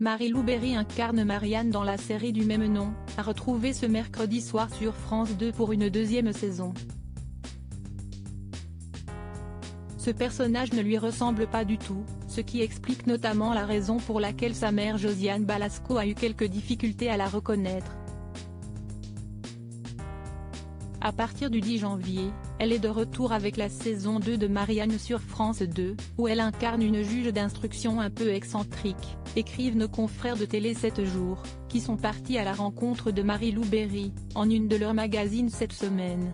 Marie-Lou Berry incarne Marianne dans la série du même nom, à retrouver ce mercredi soir sur France 2 pour une deuxième saison. Ce personnage ne lui ressemble pas du tout, ce qui explique notamment la raison pour laquelle sa mère Josiane Balasco a eu quelques difficultés à la reconnaître. À partir du 10 janvier, elle est de retour avec la saison 2 de Marianne sur France 2, où elle incarne une juge d'instruction un peu excentrique, écrivent nos confrères de Télé 7 jours, qui sont partis à la rencontre de Marie-Lou Berry, en une de leurs magazines cette semaine.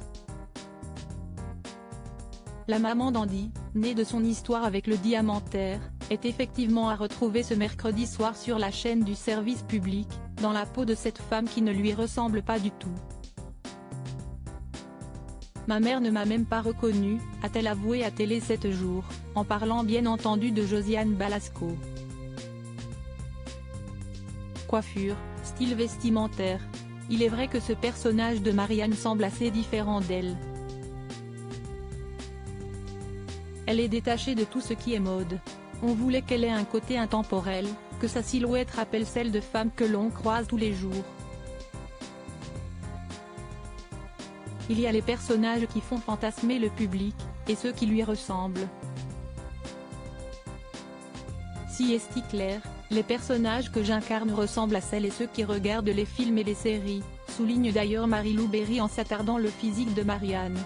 La maman d'Andy, née de son histoire avec le diamantaire, est effectivement à retrouver ce mercredi soir sur la chaîne du service public, dans la peau de cette femme qui ne lui ressemble pas du tout. Ma mère ne m'a même pas reconnue, a-t-elle avoué à Télé 7 jours, en parlant bien entendu de Josiane Balasco. Coiffure, style vestimentaire. Il est vrai que ce personnage de Marianne semble assez différent d'elle. Elle est détachée de tout ce qui est mode. On voulait qu'elle ait un côté intemporel, que sa silhouette rappelle celle de femmes que l'on croise tous les jours. Il y a les personnages qui font fantasmer le public, et ceux qui lui ressemblent. Si est-il clair, les personnages que j'incarne ressemblent à celles et ceux qui regardent les films et les séries, souligne d'ailleurs Marie-Lou Berry en s'attardant le physique de Marianne.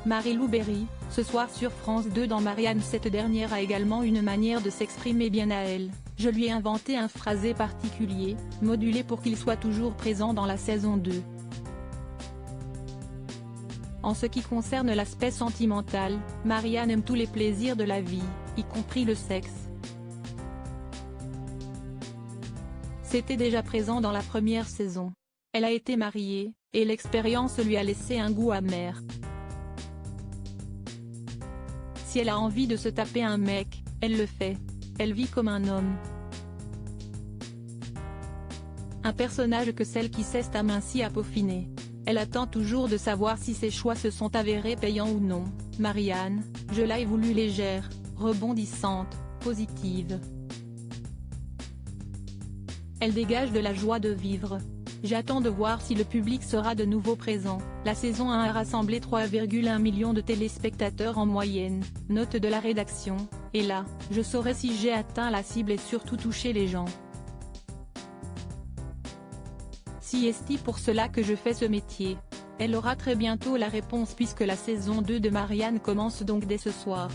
Marie-Lou Berry, ce soir sur France 2 dans Marianne. Cette dernière a également une manière de s'exprimer bien à elle. Je lui ai inventé un phrasé particulier, modulé pour qu'il soit toujours présent dans la saison 2. En ce qui concerne l'aspect sentimental, Marianne aime tous les plaisirs de la vie, y compris le sexe. C'était déjà présent dans la première saison. Elle a été mariée, et l'expérience lui a laissé un goût amer. Si elle a envie de se taper un mec, elle le fait. Elle vit comme un homme. Un personnage que celle qui s'est amincie à peaufiner. Elle attend toujours de savoir si ses choix se sont avérés payants ou non. Marianne, je l'ai voulu légère, rebondissante, positive. Elle dégage de la joie de vivre. J'attends de voir si le public sera de nouveau présent. La saison 1 a rassemblé 3,1 millions de téléspectateurs en moyenne, note de la rédaction, et là, je saurai si j'ai atteint la cible et surtout touché les gens. Si est-il pour cela que je fais ce métier? Elle aura très bientôt la réponse puisque la saison 2 de Marianne commence donc dès ce soir.